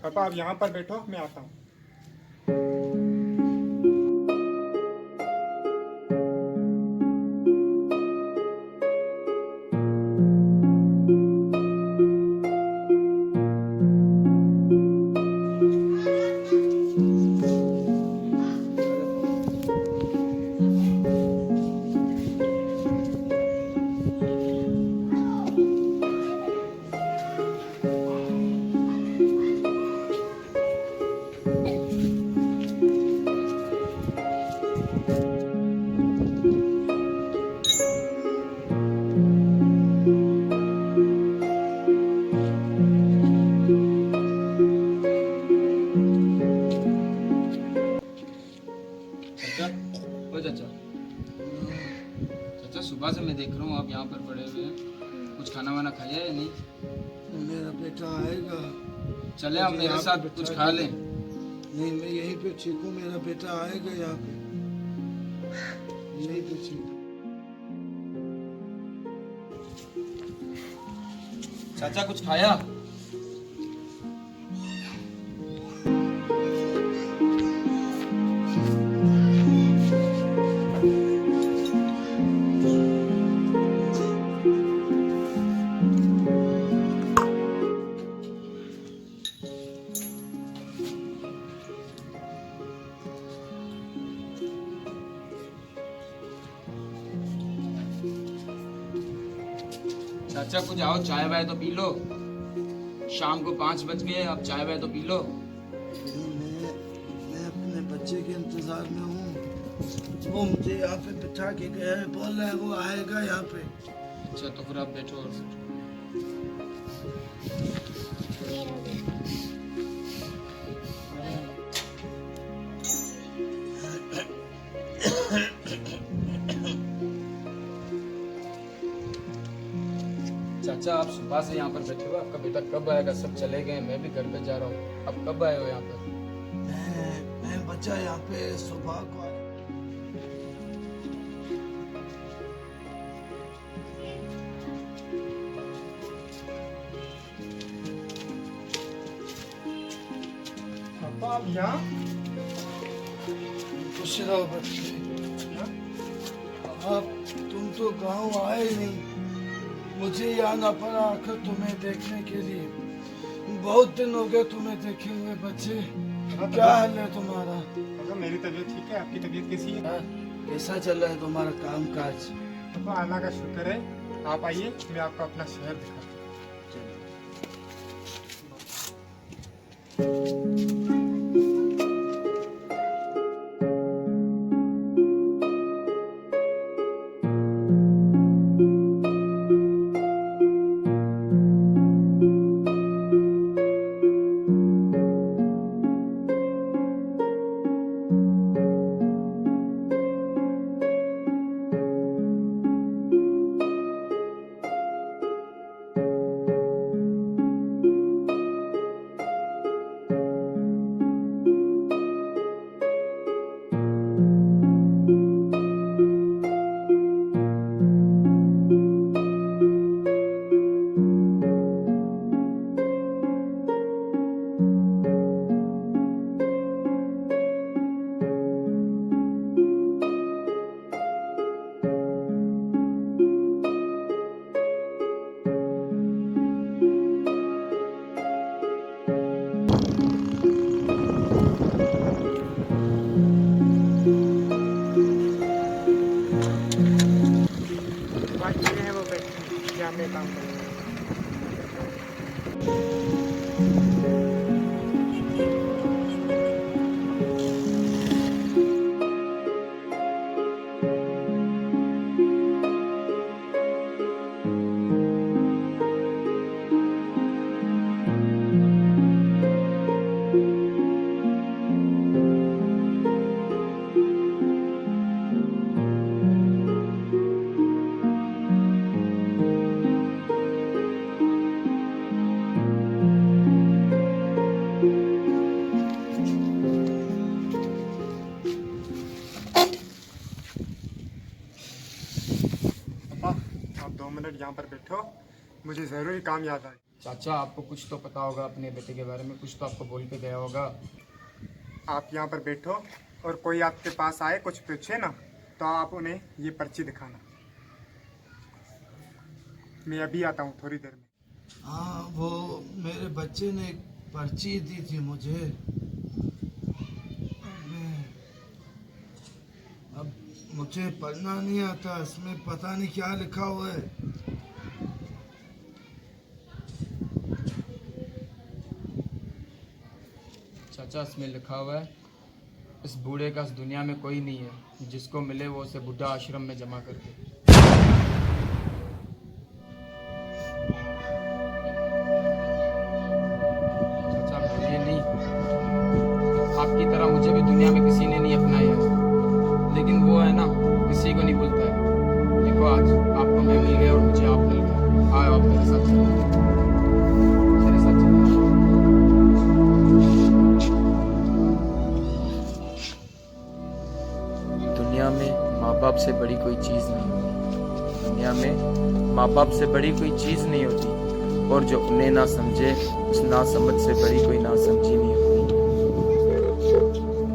पापा आप यहाँ पर बैठो, मैं आता हूँ। चाचा, ओ चाचा, चाचा सुबह से मैं देख रहा हूँ आप यहाँ पर पड़े हुए हैं। कुछ खाना वाना खाया या नहीं? मेरा बेटा आएगा। चले आप मेरे साथ कुछ खा लें। नहीं, मैं यहीं पे ठीक हूँ। मेरा बेटा आएगा यहाँ पे, यहीं पे ठीक हूँ। चाचा कुछ खाया? चाचा कुछ आओ, चाय वाय तो पी लो। शाम को 5 बज गए, अब चाय वाय तो पी लो। मैं अपने बच्चे के इंतजार में हूँ। वो मुझे यहाँ पे बिठा के गया है, बोल रहा है वो आएगा यहाँ पे। अच्छा तो फिर आप बैठो और चाचा आप सुबह से यहाँ पर बैठे हो, आपका बेटा कब आएगा? सब चले गए, मैं भी घर पे जा रहा हूँ। अब कब आए हो यहाँ पर? मैं बच्चा यहाँ पे सुबह को पापा आप यहाँ? खुश रहो बच्चे। अब तुम तो गांव आए नहीं, मुझे यहाँ आना पड़ा आखिर तुम्हें देखने के लिए। बहुत दिन हो गए तुम्हें देखे हुए बच्चे। क्या हाल है तुम्हारा? पापा मेरी तबीयत ठीक है, आपकी तबीयत कैसी है? कैसा चल रहा है तुम्हारा काम काज? पापा अल्लाह का शुक्र है। आप आइए, मैं आपको अपना शहर दिखाता हूँ। में काम करें। आप 2 मिनट यहाँ पर बैठो, मुझे ज़रूरी काम याद आए। चाचा आपको कुछ तो पता होगा अपने बेटे के बारे में, कुछ तो आपको बोल के गया होगा। आप यहाँ पर बैठो और कोई आपके पास आए कुछ पूछे ना तो आप उन्हें ये पर्ची दिखाना। मैं अभी आता हूँ थोड़ी देर में। हाँ, वो मेरे बच्चे ने एक पर्ची दी थी मुझे। अब मुझे पढ़ना नहीं आता, इसमें पता नहीं क्या लिखा हुआ है। चाचा इसमें लिखा हुआ है, इस बूढ़े का इस दुनिया में कोई नहीं है, जिसको मिले वो उसे बुढ़ा आश्रम में जमा कर दे। चाचा बोलिए नहीं, आपकी तरह मुझे भी दुनिया में किसी ने नहीं अपनाया है, लेकिन वो है ना, किसी को नहीं भूलता है। देखो आज आपको मैं मिल गया और मुझे आप मिल गए। आओ आप मेरे साथ चलो, मेरे साथ चलो। दुनिया में माँ बाप से बड़ी कोई चीज़ नहीं होती। दुनिया में माँ बाप से बड़ी कोई चीज़ नहीं होती, और जो उन्हें ना समझे उस ना समझ से बड़ी कोई ना समझी नहीं होती।